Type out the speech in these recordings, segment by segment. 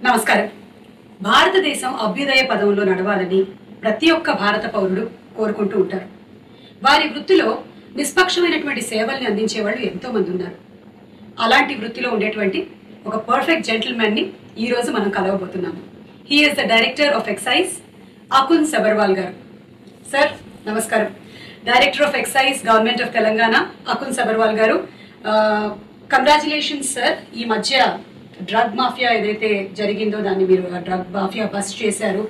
నమస్కారం. భారతదేశం అభ్యుదయ పదంలో నడవాలని ప్రతి ఒక్క భారత పౌరుడు కోరుకుంటూ ఉంటారు. వారి వృత్తిలో నిష్పక్షమైనటువంటి సేవల్ని అందించే వాళ్ళు ఎంతో మంది ఉన్నారు. అలాంటి వృత్తిలో ఉండేటువంటి ఒక పర్ఫెక్ట్ జెంటిల్మెన్ ని ఈ రోజు మనం కలవబోతున్నాము. He is the director of excise Akun Sabharwal గారు. సార్ నమస్కారం. Director of excise government of Telangana Akun Sabharwal గారు, కంగ్రాచులేషన్స్ సార్. ఈ మధ్య డ్రగ్ మాఫియా ఏదైతే జరిగిందో దాన్ని మీరు డ్రగ్ మాఫియా బస్ట్ చేశారు.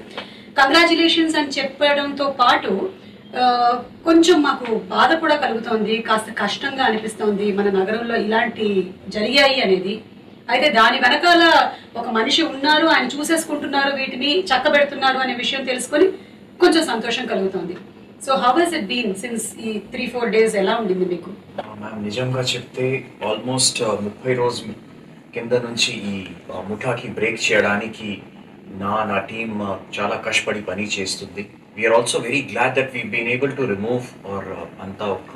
కంగ్రాచులేషన్స్ అని చెప్పడంతో పాటు కొంచెం మాకు బాధ కూడా కలుగుతోంది, కాస్త కష్టంగా అనిపిస్తోంది. మన నగరంలో ఇలాంటి జరిగాయి అనేది. అయితే దాని వెనకాల ఒక మనిషి ఉన్నారు, ఆయన చూసేసుకుంటున్నారు, వీటిని చక్కబెడుతున్నారు అనే విషయం తెలుసుకొని కొంచెం సంతోషం కలుగుతోంది. So how has it been since ఈ 3-4 days ఎలా ఉండింది మీకు? మ్యామ్, నిజంగా చెప్తే ఆల్మోస్ట్ 30 రోజులు కింద నుంచి ఈ ముఠాకి బ్రేక్ చేయడానికి నా టీం చాలా కష్టపడి పని చేస్తుంది. We are also very glad that we been able to remove or అంతా ఒక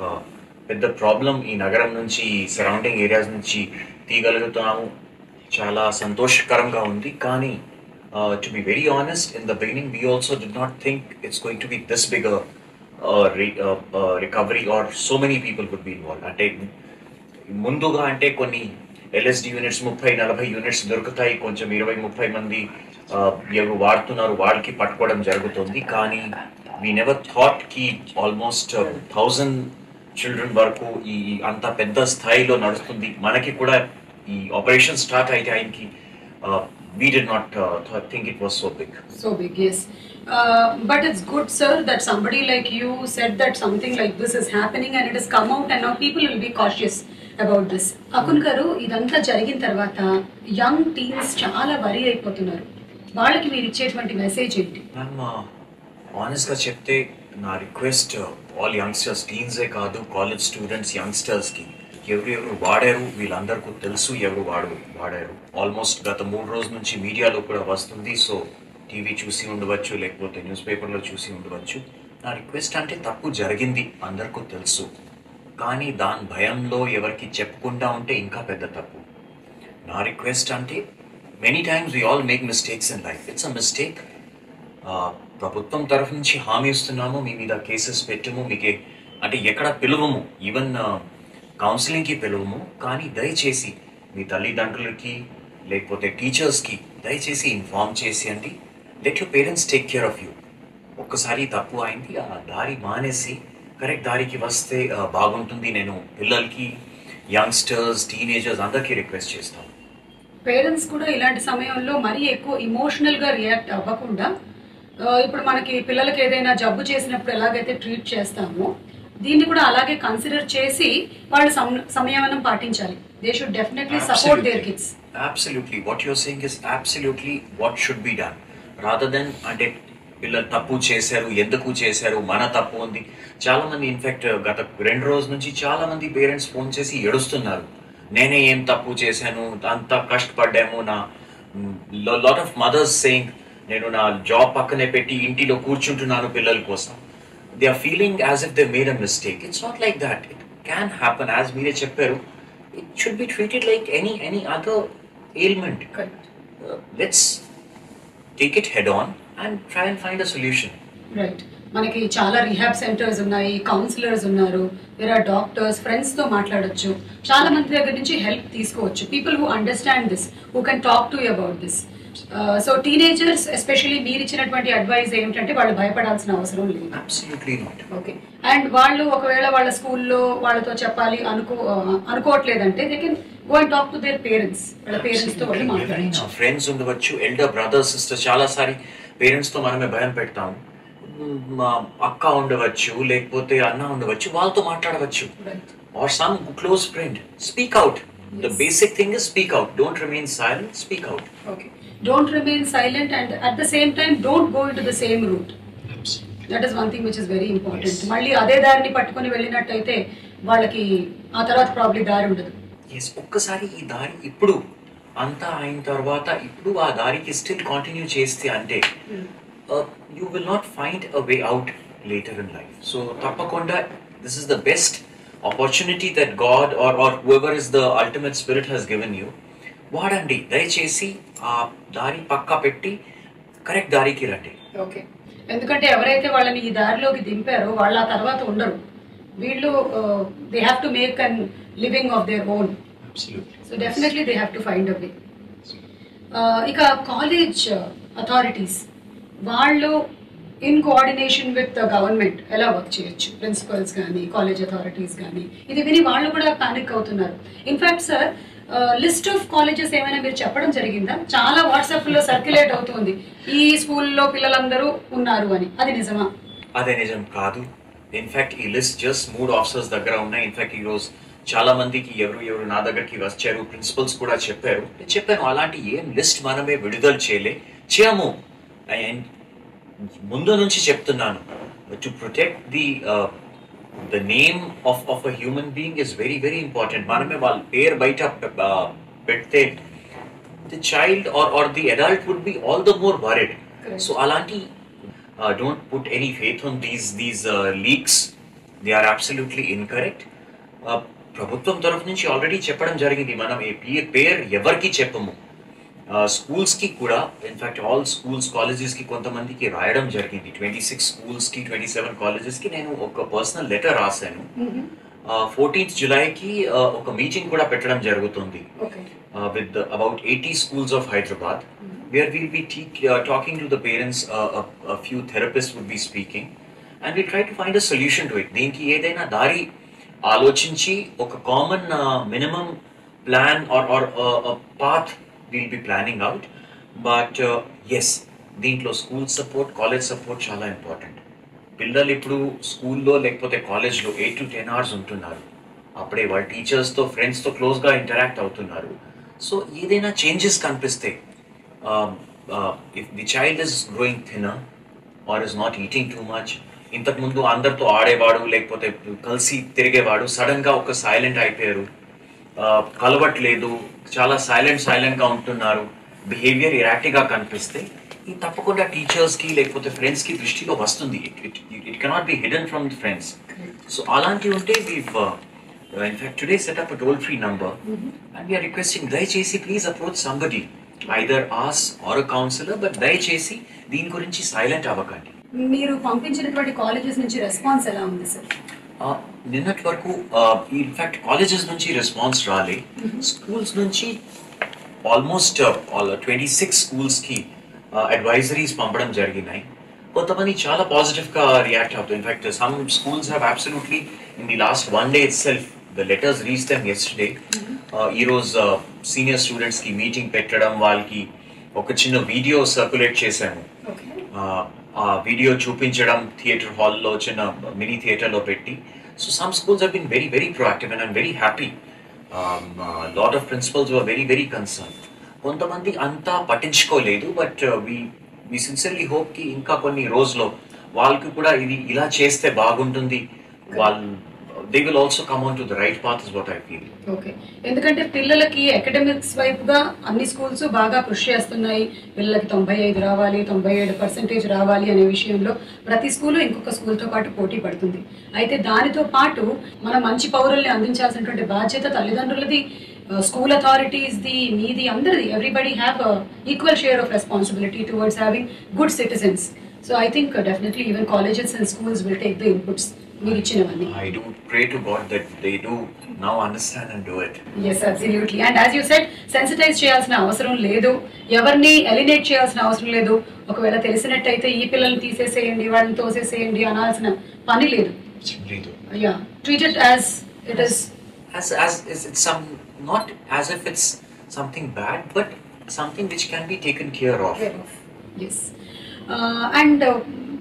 పెద్ద ప్రాబ్లం ఈ నగరం నుంచి, సరౌండింగ్ ఏరియాస్ నుంచి తీయగలుగుతున్నాము. చాలా సంతోషకరంగా ఉంది. కానీ to be very honest, in the beginning we also did not think it's going to be this big recovery or so many people would be involve. అంటే ముందుగా అంటే కొన్ని LSD యూనిట్స్ 30-40 యూనిట్స్ దొరుకుతాయి, కొంచెం 20-30 మంది ఎవరు వాడుతున్నారు వాళ్ళకి పట్టుకోవడం జరుగుతుంది. కానీ వీ నెవర్ థాట్ కి ఆల్మోస్ట్ 1000 చిల్డ్రన్ వరకు ఈ అంత పెద్ద స్థాయిలో నడుస్తుంది. మనకి కూడా ఈ ఆపరేషన్ స్టార్ట్ అయితే ఆయనకి we did not think it was so big. So big, yes. But it's good, sir, that somebody like you said that something like this is happening and it has come out and now people will be cautious about this. Akun గారు, ఇదంతా జరిగిన తర్వాత young teens చాలా worry అయిపోతున్నారు. వాళ్ళకి మీరు ఇచ్చేటువంటి message ఏంటి? మ్యామ్, ఆనెస్ట్గా చెప్తే నా రిక్వెస్ట్ ఆల్ యంగ్స్టర్స్, టీన్సే కాదు, కాలేజ్ స్టూడెంట్స్, యంగ్స్టర్స్కి ఎవరు వాడారు వీళ్ళందరికీ తెలుసు, ఎవరు వాడారు. ఆల్మోస్ట్ గత 3 రోజుల నుంచి మీడియాలో కూడా వస్తుంది. సో టీవీ చూసి ఉండవచ్చు, లేకపోతే న్యూస్ పేపర్లో చూసి ఉండవచ్చు. నా రిక్వెస్ట్ అంటే తప్పు జరిగింది, అందరికీ తెలుసు. కానీ దాని భయంలో ఎవరికి చెప్పకుండా ఉంటే ఇంకా పెద్ద తప్పు. నా రిక్వెస్ట్ అంటే many times we all make mistakes in life. It's a mistake. ప్రభుత్వం తరఫు నుంచి హామీ ఇస్తున్నాము, మీ మీద కేసెస్ పెట్టము, మీకే అంటే ఎక్కడ పిలువము, ఈవెన్ కౌన్సిలింగ్కి పిలువము. కానీ దయచేసి మీ తల్లిదండ్రులకి లేకపోతే టీచర్స్కి దయచేసి ఇన్ఫార్మ్ చేసేయండి. Let your parents take care of you. ఒక్కసారి తప్పు అయింది, ఆ దారి మానేసి కరెక్ట్ దారికి వస్తే బాగుంటుంది. నేను పిల్లలకి, యంగ్స్టర్స్, టీనేజర్స్ అందరికీ రిక్వెస్ట్ చేస్తాను. పేరెంట్స్ కూడా ఇలాంటి సమయంలో మరీ ఎక్కువ ఇమోషనల్గా రియాక్ట్ అవ్వకుండా, ఇప్పుడు మనకి పిల్లలకి ఏదైనా జబ్బు చేసినప్పుడు ఎలాగైతే ట్రీట్ చేస్తామో దీన్ని కూడా అలాగే కన్సిడర్ చేసి వాళ్ళు సంయమనం పాటించాలి. They should definitely support their kids. Absolutely what your saying is absolutely what should be done. Rather than అంటే పిల్లలు తప్పు చేశారు, ఎందుకు చేశారు, మన తప్పు ఉంది. చాలా మంది ఇన్ఫాక్ట్ గత 2 రోజుల నుంచి చాలా మంది పేరెంట్స్ ఫోన్ చేసి ఏడుస్తున్నారు, నేనే ఏం తప్పు చేశాను, అంత కష్టపడ్డాము. నా లాట్ ఆఫ్ మదర్స్ సేయింగ్, నేను నా జాబ్ పక్కనే పెట్టి ఇంటిలో కూర్చుంటున్నాను పిల్లల కోసం. They are feeling as if they made a mistake. It's not like that. It can happen. As Meere chepparu, it should be treated like any other ailment. Let's take it head on and try and find a solution. Right. మనకి చాలా rehab centres ఉన్నాయి, counsellors ఉన్నారు, వేరే doctors, friends తో మాట్లాడొచ్చు, చాలా మంది దగ్గర నుంచి హెల్ప్ తీసుకోవచ్చు. People who understand this, who can talk to you about this. So teenagers especially మీరు ఇచ్చినటువంటి అడ్వైస్ ఏమిటంటే వాళ్ళు భయపడాల్సిన అవసరం లేదు. Absolutely not. ఓకే. అండ్ వాళ్ళు ఒకవేళ వాళ్ళ స్కూల్లో వాళ్ళతో చెప్పాలి అనుకోవట్లేదంటే they can go and talk to their parents. వాళ్ళ పేరెంట్స్ తో వాళ్ళు మాట్లాడచ్చు. ఫ్రెండ్స్ ఉండవచ్చు, ఎల్డర్ బ్రదర్, సిస్టర్. చాలా సారి పేరెంట్స్ తో మనమే భయం పెడతాము. మా అక్క ఉండవచ్చు, లేకపోతే అన్న ఉండవచ్చు, వాళ్ళతో మాట్లాడవచ్చు. Or some close friend. Speak out. The basic thing is speak out. Don't remain silent. Speak out. Okay. Don't remain silent, and at the same time don't go into the same route. Absolutely. That is one thing which is very important. మళ్ళీ అదే దారిని పట్టుకొని వెళ్ళినట్టయితే వాళ్ళకి ఆ తర్వాత probably దారి ఉండదు. Yes, ఒక్కసారి ఈ దారి ఇప్పుడు అంతా అయిన తర్వాత ఇప్పుడు ఆ దారికి స్టిల్ కంటిన్యూ చేస్తే అంటే you will not find a way out later in life. So తప్పకుండా this is the best opportunity that God or whoever is the ultimate spirit has given you. వాడండి, దయచేసి ఆ దారి పక్కా పెట్టి కరెక్ట్ దారికి రండి. ఓకే, ఎందుకంటే ఎవరైతే వాళ్ళని ఈ దారిలోకి దింపారో వాళ్ళు ఆ తర్వాత ఉండరు. వీళ్ళు they have to make an living of their own. So definitely they have to find a way. ఇక కాలేజ్ అథారిటీస్ వాళ్ళు ఇన్ కోఆర్డినేషన్ విత్ గవర్నమెంట్ ఎలా వర్క్ చేయొచ్చు? ప్రిన్సిపల్స్ కానీ కాలేజ్ అథారిటీస్ కానీ ఇది విని వాళ్ళు కూడా పానిక్ అవుతున్నారు. In fact sir, list of colleges ఏమైనా మీరు చెప్పడం జరిగిందా? చాలా వాట్సాప్లో సర్క్యులేట్ అవుతుంది ఈ స్కూల్లో పిల్లలందరూ ఉన్నారు అని, అది నిజమా? అదే నిజం కాదు. ఇన్ఫాక్ట్ ఈ లిస్ట్ జస్ట్ 3 ఆఫీసర్స్ దగ్గర ఉన్నాయి. ఇన్ఫాక్ట్ ఈరోజు చాలా మందికి ఎవరు నా దగ్గరికి వచ్చారు, ప్రిన్సిపల్స్ కూడా చెప్పారు. నేను చెప్పాను అలాంటి ఏం లిస్ట్ మనమే విడుదల చేయము. అండ్ ముందు నుంచి చెప్తున్నాను, to protect the name of a human being is very very important. మనమే వాళ్ళ పేరు బయట పెడితే the child or the adult would be all the more worried. So అలాంటి don't put any faith on these leaks. They are absolutely incorrect. ప్రభుత్వం తరఫు నుంచి already చెప్పడం జరిగింది, మనం ఏ పేరు ఎవరికి చెప్పము. స్కూల్స్కి కూడా ఇన్ఫాక్ట్ ఆల్ స్కూల్స్ కాలేజెస్కి కొంతమందికి రాయడం జరిగింది. 26 స్కూల్స్కి 27 కాలేజెస్కి నేను ఒక పర్సనల్ లెటర్ రాశాను. 14th జులైకి ఒక మీటింగ్ కూడా పెట్టడం జరుగుతుంది with about 80 schools of Hyderabad, where we'll be talking to the parents. A few therapists would be speaking and we'll try to find a solution to it. దీనికి ఏదైనా దారి ఆలోచించి ఒక common minimum plan or path we'll be planning out. But yes, దీంట్లో school support, college support చాలా important. పిల్లలు ఇప్పుడు స్కూల్లో లేకపోతే కాలేజ్లో 8 to 10 hours ఉంటున్నారు. అప్పుడే వాళ్ళ టీచర్స్తో ఫ్రెండ్స్తో క్లోజ్గా ఇంటరాక్ట్ అవుతున్నారు. సో ఏదైనా చేంజెస్ కనిపిస్తే, if the child is growing thinner or is not eating too much, ఇంతకుముందు అందరితో ఆడేవాడు లేకపోతే కలిసి తిరిగేవాడు, సడన్గా ఒక సైలెంట్ అయిపోయారు, కలవట్లేదు, చాలా సైలెంట్గా ఉంటున్నారు, బిహేవియర్ ఇరాక్టివ్గా కనిపిస్తే ఇది తప్పకుండా టీచర్స్కి లేకపోతే ఫ్రెండ్స్కి దృష్టిలో వస్తుంది. It cannot be hidden from the friends. So అలాంటివి ఉంటే in fact today set up toll free number and we're requesting, దయచేసి please approach somebody, either us or counsellor, but దయచేసి దీని గురించి సైలెంట్ అవ్వకండి. మీరు పంపించినటువంటి కాలేజెస్ నుంచి రెస్పాన్స్ ఎలా ఉంది సార్? నిన్నటి వరకు ఇన్ఫాక్ట్ కాలేజెస్ నుంచి రెస్పాన్స్ రాలే. స్కూల్స్ నుంచి ఆల్మోస్ట్ 26 స్కూల్స్కి అడ్వైజరీస్ పంపడం జరిగినాయి. కొంతమంది చాలా పాజిటివ్గా రియాక్ట్ అవుతారు. In fact some schools have absolutely in the last 1 day itself, the letters reach them yesterday. ఈరోజు సీనియర్ స్టూడెంట్స్కి మీటింగ్ పెట్టడం, వాళ్ళకి ఒక చిన్న వీడియో సర్క్యులేట్ చేశాము. ఆ వీడియో చూపించడం థియేటర్ హాల్లో, చిన్న మినీ థియేటర్లో పెట్టి. So some schools have been very very proactive and I'm very happy. Lot of principals were very very concern. కొంతమంది అంతా పట్టించుకోలేదు, బట్ వి సిన్సియర్లీ హోప్ కి ఇంకా కొన్ని రోజుల్లో వాళ్ళకి కూడా ఇది ఇలా చేస్తే బాగుంటుంది, వాళ్ళు they will also come on to the right path is what I feel. Okay, ఎందుకంటే పిల్లలకి అకాడమిక్స్ వైపుగా అన్ని స్కూల్స్ బాగా కృషి చేస్తున్నాయి. పిల్లలకి 95 రావాలి, 97% రావాలి అనే విషయంలో ప్రతి స్కూలు ఇంకొక స్కూల్తో పాటు పోటీ పడుతుంది. అయితే దానితో పాటు మన మంచి పౌరుల్ని అందించాల్సినటువంటి బాధ్యత తల్లిదండ్రులది, స్కూల్ అథారిటీస్ది, మీది, అందరిది. Everybody have equal share of responsibility towards having good citizens. So I think definitely even colleges and schools will take the inputs మీరు ఇచ్చినవన్నీ. I do pray to God that they do now understand and do it. Yes, absolutely. And as you said, sensitize చేయాల్సిన అవసరం లేదు, ఎవరిని ఎలినేట్ చేయాల్సిన అవసరం లేదు. ఒకవేళ తెలిసినట్టయితే ఈ పిల్లల్ని తీసేసేయండి, వాళ్ళని తోసేసేయండి అనాల్సిన పని లేదు. Yeah, treat it as it is. As it's some, not as if it's something bad, but something which can be taken care of. Yes. And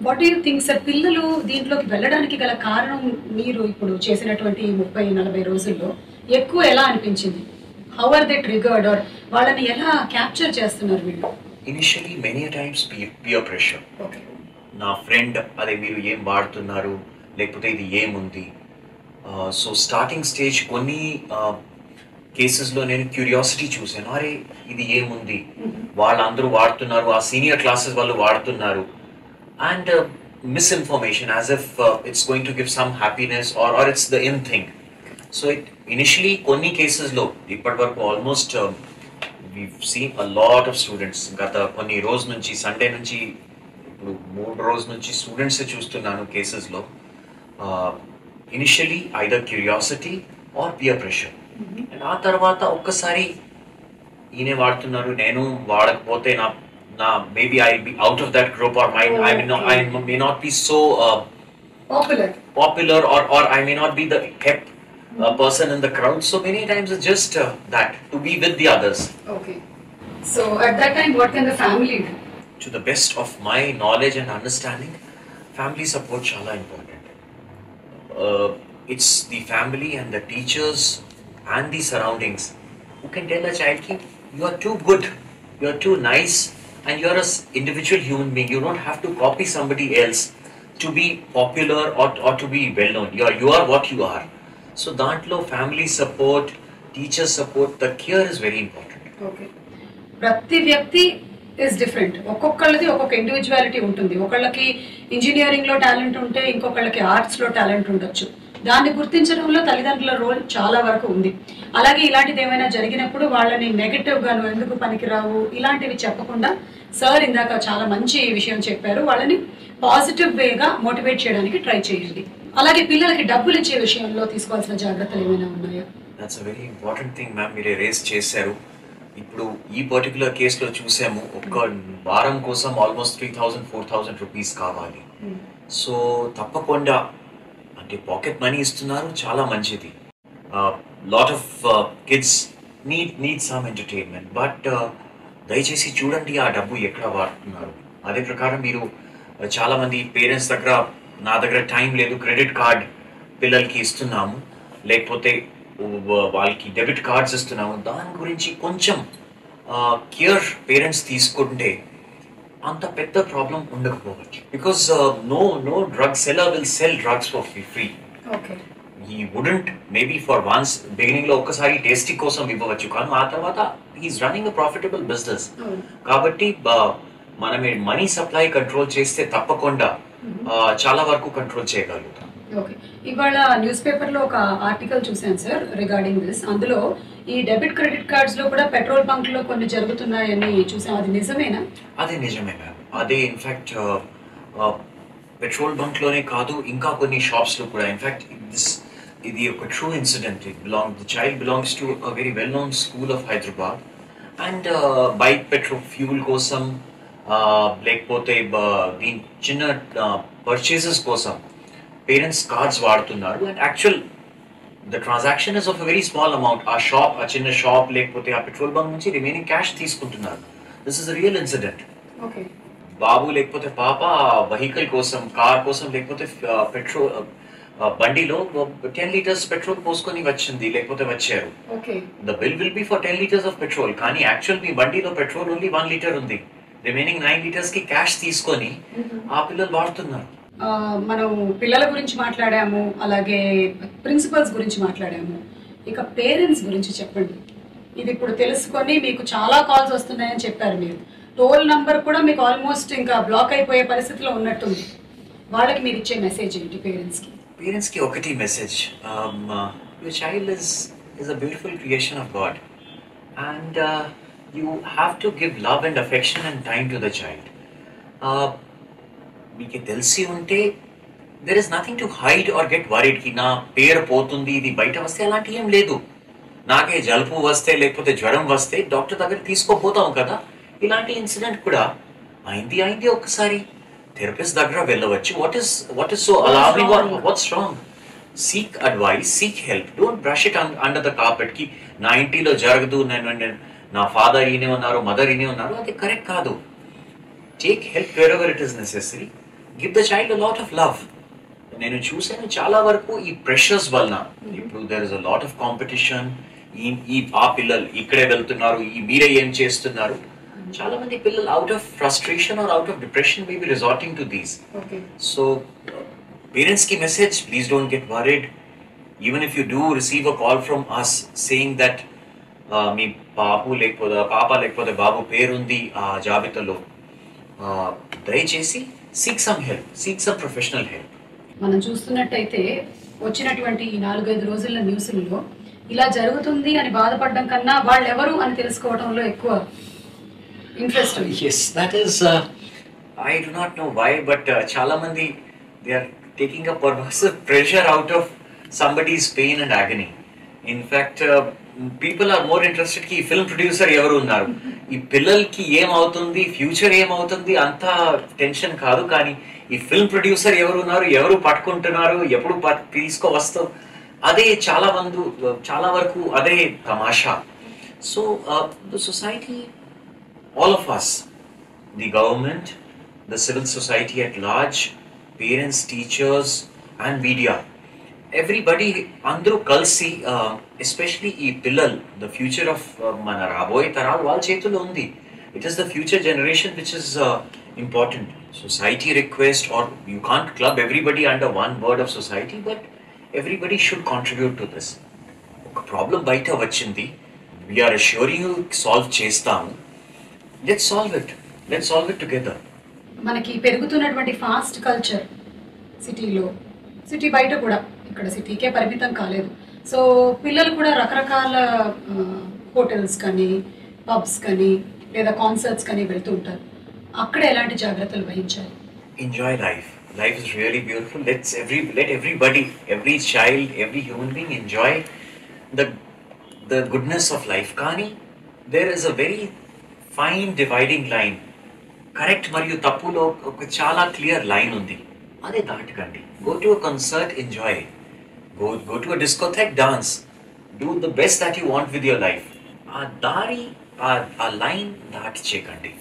what do you think, sir? పిల్లలు దీంట్లోకి వెళ్ళడానికి గల కారణం మీరు ఇప్పుడు చేసినటువంటి 30-40 రోజుల్లో ఎక్కువ ఎలా అనిపించింది? How are they triggered, or వాళ్ళని ఎలా క్యాప్చర్ చేస్తున్నారు వీళ్ళు? Initially many times peer pressure. నా ఫ్రెండ్ అదే మీరు ఏం వాడుతున్నారు, లేకపోతే ఇది ఏముంది. సో స్టార్టింగ్ స్టేజ్ కొన్ని కేసెస్లో నేను క్యూరియాసిటీ చూసాను, అరే ఇది ఏముంది, వాళ్ళందరూ వాడుతున్నారు, ఆ సీనియర్ క్లాసెస్ వాళ్ళు వాడుతున్నారు, and misinformation as if it's going to give some happiness are it's the in thing. So initially కొన్ని కేసెస్లో ఇప్పటి వరకు almost we've seen a lot of students గత కొన్ని రోజు నుంచి సండే నుంచి ఇప్పుడు 3 రోజుల నుంచి స్టూడెంట్స్ చూస్తున్నాను కేసెస్లో initially either curiosity or peer pressure and ఆ తర్వాత ఒక్కసారి ఈయనే వాడుతున్నారు నేను వాడకపోతే నా maybe I be out of that group or I may not be so popular or I may not be the hip person in the crowd. So many times it's just that to be with the others. Okay. So at that time, what can the family do? To the best of my knowledge and understanding, family support chala important. It's the family and the teachers and the surroundings who can tell a child ki you are too good, you are too nice, and you are an individual human being. You don't have to copy somebody else to be popular or to be well known. You are what you are. So dantlo family support, teacher support, the care is very important. Okay. ప్రతి వ్యక్తి is different. ఒక్కొక్కళ్ళది ఒక్కొక్క individuality ఉంటుంది. ఒకళ్ళకి ఇంజనీరింగ్లో talent ఉంటే ఇంకొకళ్ళకి ఆర్ట్స్లో talent ఉండొచ్చు. దాన్ని గుర్తించడంలో తల్లిదండ్రుల రోల్ చాలా వరకు ఉంది. అలాగే ఇలాంటిది ఏమైనా జరిగినప్పుడు వాళ్ళని నెగటివ్గా నువ్వు ఎందుకు పనికిరావు ఇలాంటివి చెప్పకుండా సార్ ఇందాక చాలా మంచి విషయం చెప్పారు. వాళ్ళని పాజిటివ్ వేగా మోటివేట్ చేయడానికి ట్రై చేయండి. అలాగే పిల్లలకి డబ్బులు ఇచ్చే విషయంలో తీసుకోవాల్సిన జాగ్రత్తలు ఏమైనా ఉన్నాయా? That's a very important thing ma'am. మీరే రేస్ చేశారు. ఇప్పుడు ఈ పర్టికులర్ కేసులో చూసాము ఒక్క వారం కోసం ఆల్మోస్ట్ 3,000-4,000 రూపీస్ కావాలి. సో తప్పకుండా అంటే పాకెట్ మనీ ఇస్తున్నారు, చాలా మంచిది. Lot of kids need some entertainment, but దయచేసి చూడండి ఆ డబ్బు ఎక్కడ వాడుతున్నారు. అదే ప్రకారం మీరు చాలా మంది పేరెంట్స్ దగ్గర నా దగ్గర టైం లేదు, క్రెడిట్ కార్డ్ పిల్లలకి ఇస్తున్నాము, లేకపోతే వాళ్ళకి డెబిట్ కార్డ్స్ ఇస్తున్నాము. దాని గురించి కొంచెం కేర్ పేరెంట్స్ తీసుకుంటే అంత పెద్ద ప్రాబ్లం ఉండకపోవచ్చు. Because no drug seller will sell drugs for free. He wouldn't maybe for once beginning లో ఒక్కసారి టేస్టీ కోసం ఇవ్వవచ్చు, కానీ ఆ తర్వాత he is running a profitable business. కాబట్టి మనమే మనీ సప్లై కంట్రోల్ చేస్తే తప్పకుండా చాలా వరకు కంట్రోల్ చేయగలుగుతాం. ఓకే. ఇవాళ న్యూస్ పేపర్ లో ఒక ఆర్టికల్ చూసాను సార్ రిగార్డింగ్ దిస్. అందులో ఈ డెబిట్ క్రెడిట్ కార్డ్స్ లో కూడా పెట్రోల్ బంక్ లో కొన్ని జరుగుతున్నాయని చూసాం. అది నిజమేనా? అదే నిజమే మ్యామ్. అదే ఇన్ఫాక్ట్ పెట్రోల్ బంక్ లోనే కాదు, ఇంకా కొన్ని షాప్స్ లో కూడా. ఇన్ఫాక్ట్ ఇది ఒక true incident. The child belongs to a very well known school of Hyderabad. And bike petrol fuel కోసం లేకపోతే దీని చిన్న పర్చేసెస్ కోసం పేరెంట్స్ కార్డ్స్ వాడుతున్నారు. And actual the transaction is of very small amount. ఆ చిన్న షాప్ లేకపోతే ఆ పెట్రోల్ బంక్ నుంచి రిమైనింగ్ క్యాష్ తీసుకుంటున్నారు. This is real incident. బాబు లేకపోతే పాప వెహికల్ కోసం, కార్ కోసం లేకపోతే పెట్రోల్ బండిలో 10 liters పెట్రోల్ పోసుకొని వచ్చింది లేకపోతే వచ్చారు. The bill will be for 10 liters of petrol, కానీ యాక్చువల్ మీ బండిలో పెట్రోల్ ఓన్లీ 1 liter ఉంది. రిమైనింగ్ 9 liters కి క్యాష్ తీసుకొని ఆ పిల్లలు వాడుతున్నారు. మనం పిల్లల గురించి మాట్లాడాము, అలాగే ప్రిన్సిపల్స్ గురించి మాట్లాడాము. ఇక పేరెంట్స్ గురించి చెప్పండి. ఇది ఇప్పుడు తెలుసుకొని మీకు చాలా కాల్స్ వస్తున్నాయని చెప్పారు మీరు. టోల్ నంబర్ కూడా మీకు ఆల్మోస్ట్ ఇంకా బ్లాక్ అయిపోయే పరిస్థితిలో ఉన్నట్టుంది. వాళ్ళకి మీరు ఇచ్చే మెసేజ్ ఏంటి పేరెంట్స్కి? పేరెంట్స్కి ఒకటి message, your child is a beautiful creation of God and you have to give love and affection and time to the child. మీకు తెలిసి ఉంటే there is nothing to hide or get worried కి నా పేరు పోతుంది ఇది బయట వస్తే అలాంటి ఏం లేదు. నాకే జలుబు వస్తే లేకపోతే జ్వరం వస్తే డాక్టర్ దగ్గర తీసుకోపోతాం కదా. ఇలాంటి ఇన్సిడెంట్ కూడా అయింది ఒక్కసారి థెరపిస్ట్ దగ్గర వెళ్ళవచ్చు. What is so alarming or what's wrong? Seek advice, seek help. Don't brush it under the carpet కి నా ఇంటిలో జరగదు, నా ఫాదర్ ఈయనే ఉన్నారు, మదర్ ఈయనే ఉన్నారు, అది కరెక్ట్ కాదు. Take help wherever it is necessary. Give the child a lot of love. నేను చూసాను చాలా వరకు ఈ ప్రెషర్స్ వలన ఇప్పుడు there is a lot of competition. ఆ పిల్లలు ఇక్కడే వెళ్తున్నారు, మీరే ఏం చేస్తున్నారు. చాలా మంది పిల్లలు out of frustration or out of depression may be resorting to these. So parents కి message, please don't get worried. Even if you do receive a call from us saying that మీ పాప లేకపోతే బాబు పేరుంది ఆ జాబితాలో, దయచేసి seek some help, seek some professional help. మనం చూస్తున్నట్టయితే వచ్చినటువంటి ఈ 4-5 రోజుల న్యూస్లలో ఇలా జరుగుతుంది అని బాధపడడం కన్నా వాళ్ళు ఎవరు అని తెలుసుకోవడంలో ఎక్కువ ఇంట్రెస్ట్ ఉంది. Yes, that is. I do not know why, but chala mandi they are taking a pervasive pressure out of somebody's pain and agony. In fact, people are more interested ki film producer evaru unnaru. ఈ పిల్లలకి ఏమవుతుంది, future ఏమవుతుంది అంత tension కాదు. కానీ ఈ film producer ఎవరు ఉన్నారు, ఎవరు పట్టుకుంటున్నారు, ఎప్పుడు తీసుకువస్తాం, అదే చాలా వరకు అదే తమాషా. So the society, all of us, the government, the civil society at large, parents, teachers and media, everybody అందరూ కలిసి ఎస్పెషలీ ఈ పిల్లలు, ద ఫ్యూచర్ ఆఫ్ మన రాబోయే తరాలు వాళ్ళ చేతుల్లో ఉంది. It is the future generation which is important. Society request, or you can't club everybody under one word of society, but everybody should contribute to this. ఒక ప్రాబ్లం బయట వచ్చింది, వీఆర్ అష్యూరింగ్ యూ సాల్వ్ చేస్తాము, let's solve it together. మనకి పెరుగుతున్నటువంటి fast culture సిటీలో, city బయట కూడా, ఇక్కడ సిటీకే పరిమితం కాలేదు. సో పిల్లలు కూడా రకరకాల హోటల్స్ కానీ పబ్స్ కానీ లేదా కాన్సర్ట్స్ కానీ వెళ్తూ ఉంటారు. అక్కడ ఎలాంటి జాగ్రత్తలు వహించాలి? Enjoy life. Life is really beautiful. Let everybody, every child, every human being enjoy the goodness of life. Kani, there is a very fine dividing line. Correct మరియు తప్పులో ఒక చాలా క్లియర్ లైన్ ఉంది, అదే దాటకండి. Go to a concert, enjoy. Go to a discotheque, dance. Do the best that you want with your life. ఆ దారి, ఆ line దాటి చేయకండి.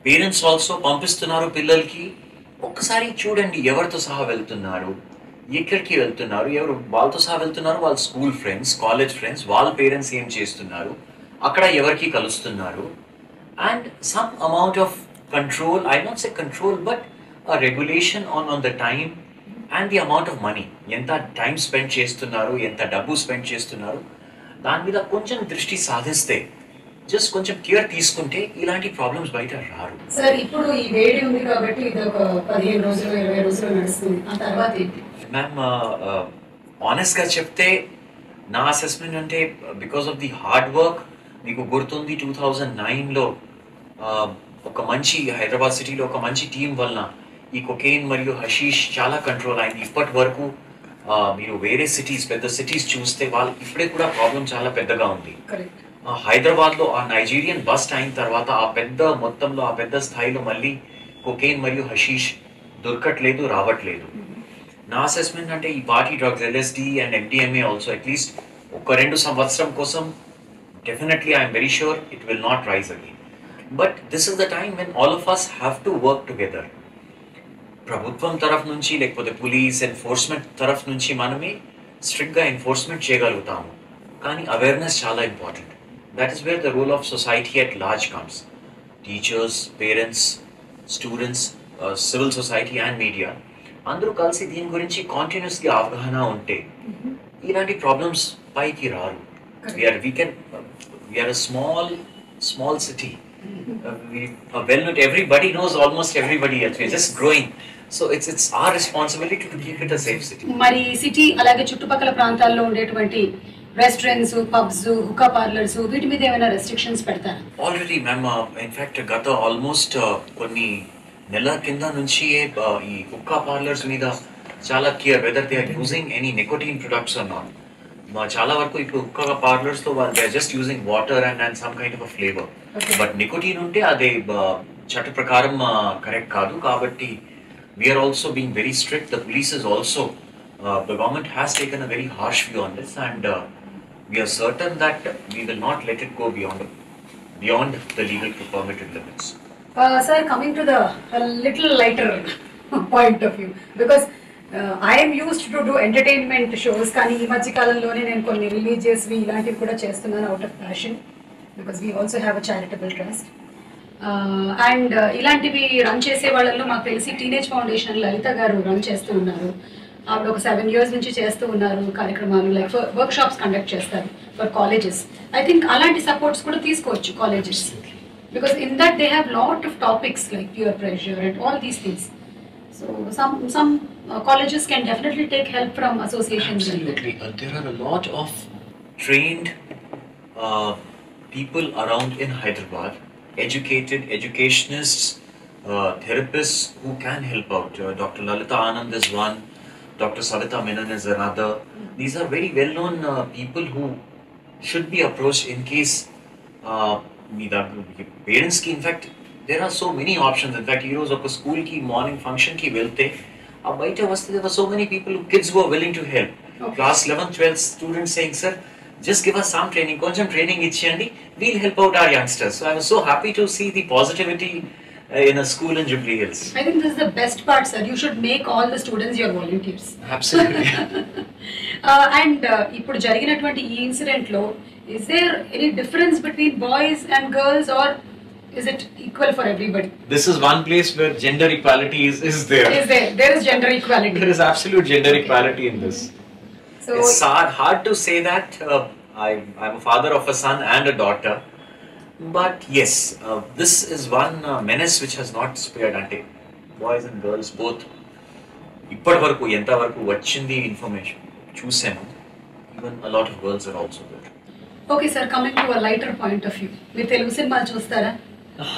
పేరెంట్స్ ఆల్సో పంపిస్తున్నారు పిల్లలకి, ఒక్కసారి చూడండి ఎవరితో సహా వెళ్తున్నారు, ఎక్కడికి వెళ్తున్నారు, ఎవరు వాళ్ళతో సహా వెళ్తున్నారు, వాళ్ళ స్కూల్ ఫ్రెండ్స్, కాలేజ్ ఫ్రెండ్స్, వాళ్ళ పేరెంట్స్ ఏం చేస్తున్నారు, అక్కడ ఎవరికి కలుస్తున్నారు. And some amount of control, I not say control, but regulation on the time and the amount of money. ఎంత టైం స్పెండ్ చేస్తున్నారు, ఎంత డబ్బు స్పెండ్ చేస్తున్నారు, దాని మీద కొంచెం దృష్టి సాధిస్తే, జస్ట్ కొంచెం కేర్ తీసుకుంటే ఇలాంటి ప్రాబ్లమ్స్ బయట రారు. సార్, ఇప్పుడు ఈ వేడి ఉంది కాబట్టి ఇది ఒక 15 రోజులు 20 రోజులు నడుస్తుంది, ఆ తర్వాత ఏంటి? మ్యామ్, ఆనెస్ట్గా చెప్తే నా అసెస్మెంట్ అంటే because of the hard work, మీకు గుర్తుంది 2009లో ఒక మంచి హైదరాబాద్ సిటీలో ఒక మంచి టీం వలన ఈ కొకెయిన్ మరియు హషీష్ చాలా కంట్రోల్ అయింది. ఇప్పటి వరకు మీరు వేరే సిటీస్, పెద్ద సిటీస్ చూస్తే వాళ్ళు ఇప్పుడే కూడా ప్రాబ్లం చాలా పెద్దగా ఉంది. హైదరాబాద్లో ఆ నైజీరియన్ బస్ట్ అయిన తర్వాత ఆ పెద్ద మొత్తంలో, ఆ పెద్ద స్థాయిలో మళ్ళీ కొకెయిన్ మరియు హషీష్ దొరకట్లేదు, రావట్లేదు. నా అసెస్మెంట్ అంటే ఈ party drugs, LSD and MDMA also at least ఒక 2 సంవత్సరం కోసం definitely I'm very sure it will not rise again. But this is the time when all of us have to work together. ప్రభుత్వం తరఫు నుంచి లేకపోతే పోలీస్ ఎన్ఫోర్స్మెంట్ తరఫు నుంచి మనమే స్ట్రిక్ట్గా ఎన్ఫోర్స్మెంట్ చేయగలుగుతాము, కానీ అవేర్నెస్ చాలా important. That is where the role of society at large comes. Teachers, parents, students, civil society and media అందరూ కలిసి దీని గురించి కాంటిన్యూస్గా అవగాహన ఉంటే ఇలాంటి ప్రాబ్లమ్స్ పైకి రారు. We are a small city. Everybody knows almost everybody else. We are just growing. So it's our responsibility to keep it a safe city. మరి సిటీ అలాగే చుట్టుపక్కల ప్రాంతాల్లో ఉండేటువంటి రెస్టారెంట్స్, పబ్స్, హుకా పార్లర్స్ వీటి మీద ఏమైనా రెస్ట్రిక్షన్స్ పెడతారా? ఆల్రెడీ మ్యామ్, ఇన్ఫాక్ట్ గత ఆల్మోస్ట్ కొన్ని నెలల కింద నుంచి ఈ హుక్కా పార్లర్స్ మీద చాలా care, whether they are using any nicotine products or not. చాలా వరకు ఇప్పుడు హుక్కా పార్లర్స్ లో వాళ్ళు they are just using water and some kind of flavour. But nicotine ఉంటే అదే చట్ట ప్రకారం కరెక్ట్ కాదు. కాబట్టి we are also being very strict. The police is also, the government has taken a very harsh view on this, and we are certain that we will not let it go beyond the legal permitted limits. Sir, coming to the little lighter point of view, because I am used to do entertainment shows, కానీ ఈ మధ్య కాలంలోనే నేను కొన్ని religious ఇలాంటివి కూడా చేస్తున్నాను out of passion, because we also have a charitable trust. And ఇలాంటివి రన్ చేసే వాళ్ళల్లో మాకు తెలిసి టీనేజ్ ఫౌండేషన్ లలిత గారు రన్ చేస్తూ ఉన్నారు. ఆవిడ ఒక 7 years నుంచి చేస్తూ ఉన్నారు కార్యక్రమాలు, లైక్ వర్క్ షాప్స్ కండక్ట్ చేస్తారు ఫర్ కాలేజెస్. ఐ థింక్ అలాంటి సపోర్ట్స్ కూడా తీసుకోవచ్చు colleges, because in that they have lot of topics like pure pressure and all these things. So some colleges can definitely take help from associations. Absolutely. There are a lot of trained uh, people around in Hyderabad, educated educationists, therapists who can help out. Dr. Lalita Anand is one, Dr. Savita Menon is another. These are very well-known people who should be approached in case మీ దగ్గర పేరెంట్స్కి in fact there are so many options. In fact ఈరోజు ఒక స్కూల్కి morning ఫంక్షన్కి వెళ్తే ఆ బయట వస్తే there are so many people kids who are willing to help. Class 11th 12th students saying sir just give us some training, కొంచెం ట్రైనింగ్ ఇచ్చేయండి, we'll help out our youngsters. So I was so happy to see the positivity in a school in Jubilee Hills. I think this is the best part, sir. You should make all the students your volunteers. Absolutely. And ఇప్పుడు జరిగినటువంటి ఈ incident లో is there any difference between boys and girls, or is it equal for everybody? This is one place where gender equality is there. There is gender equality. There is absolute gender equality in this. So it's hard to say that. I'm a father of a son and a daughter, but yes, this is one menace which has not spared. Ante boys and girls both ippadi varaku enta varaku vachindi information chusanu, even a lot of girls are also there. Okay sir, coming to a lighter point of view, మీరు తెలుగు సినిమాలు చూస్తారా?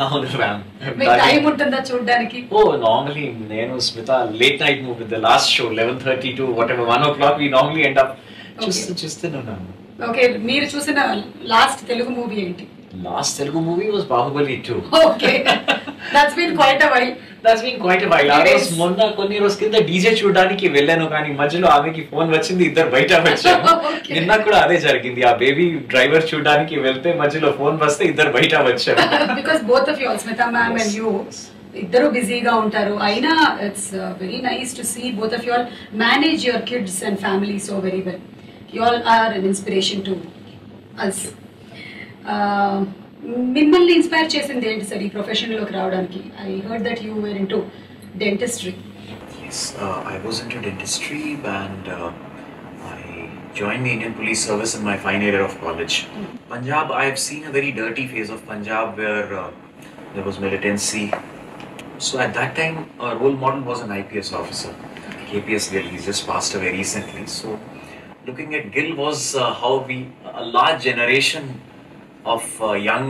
అవును ma'am. మీకు time ఉంటుందా చూడడానికి? Normally నేను Smita late night movie the last show 11:30 to whatever 1 o'clock we normally end up చూస్తున్నాను. Okay, మీరు చూసిన లాస్ట్ తెలుగు మూవీ ఏంటి? Last Telugu movie was Baahubali 2. Okay, that's been quite a while. ఆ రోజు మొన్న కొన్ని రోజుల కింద డీజే చూడడానికి వెళ్ళాను, కానీ మధ్యలో ఆమెకి ఫోన్ వచ్చింది, ఇద్దరు బయట వచ్చాము. నిన్న కూడా అదే జరిగింది, ఆ బేబీ డ్రైవర్ చూడడానికి వెళ్తే మధ్యలో ఫోన్ వస్తే ఇద్దరు బయట వచ్చాము. Because both of you, Smita ma'am and you, ఇద్దరు బిజీగా ఉంటారు. అయినా it's very nice to see both of you all manage your kids and family so very well. You all are an inspiration to us. మిమ్మల్ని inspire చేసింది ఏంటి sir ఈ ప్రొఫెషన్లోకి రావడానికి? I heard that you were into dentistry. Yes, I was into dentistry and I joined the Indian Police Service in my final year of college. Punjab, I have seen a very dirty phase of Punjab where there was militancy. So at that time, our role model was an IPS officer, KPS Gill. He's just passed away recently. So looking at Gill was how a large generation of young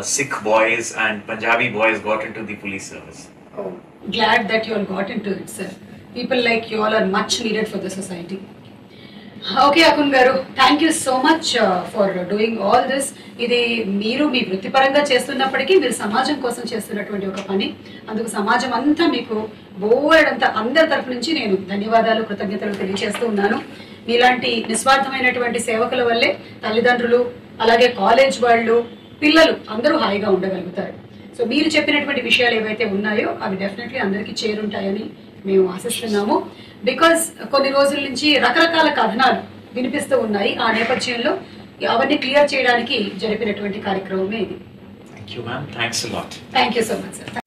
Sikh boys and Punjabi boys got into the police service. Oh, glad that you all got into it, sir. People like you all are much needed for the society. Okay, Akun garu, thank you so much for doing all this. ఇది మీరు మీ వృత్తిపరంగా చేస్తున్నప్పటికీ మీరు సమాజం కోసం చేస్తున్నటువంటి ఒక పని. అందుకు సమాజం అంతా మీకు బోలెడంతా అందరి తరఫు నుంచి నేను ధన్యవాదాలు, కృతజ్ఞతలు తెలియజేస్తూ ఉన్నాను. మీలాంటి నిస్వార్థమైనటువంటి సేవకుల వల్లే తల్లిదండ్రులు, అలాగే కాలేజ్ వాళ్ళు, పిల్లలు అందరూ హాయిగా ఉండగలుగుతారు. సో మీరు చెప్పినటువంటి విషయాలు ఏవైతే ఉన్నాయో అవి డెఫినెట్లీ అందరికీ చేరుంటాయని మేము ఆశిస్తున్నాము. బికాజ్ కొన్ని రోజుల నుంచి రకరకాల కథనాలు వినిపిస్తూ ఉన్నాయి. ఆ నేపథ్యంలో అవన్నీ క్లియర్ చేయడానికి జరిపినటువంటి కార్యక్రమమే ఇది. Thank you, ma'am. Thanks a lot. Thank you so much, sir.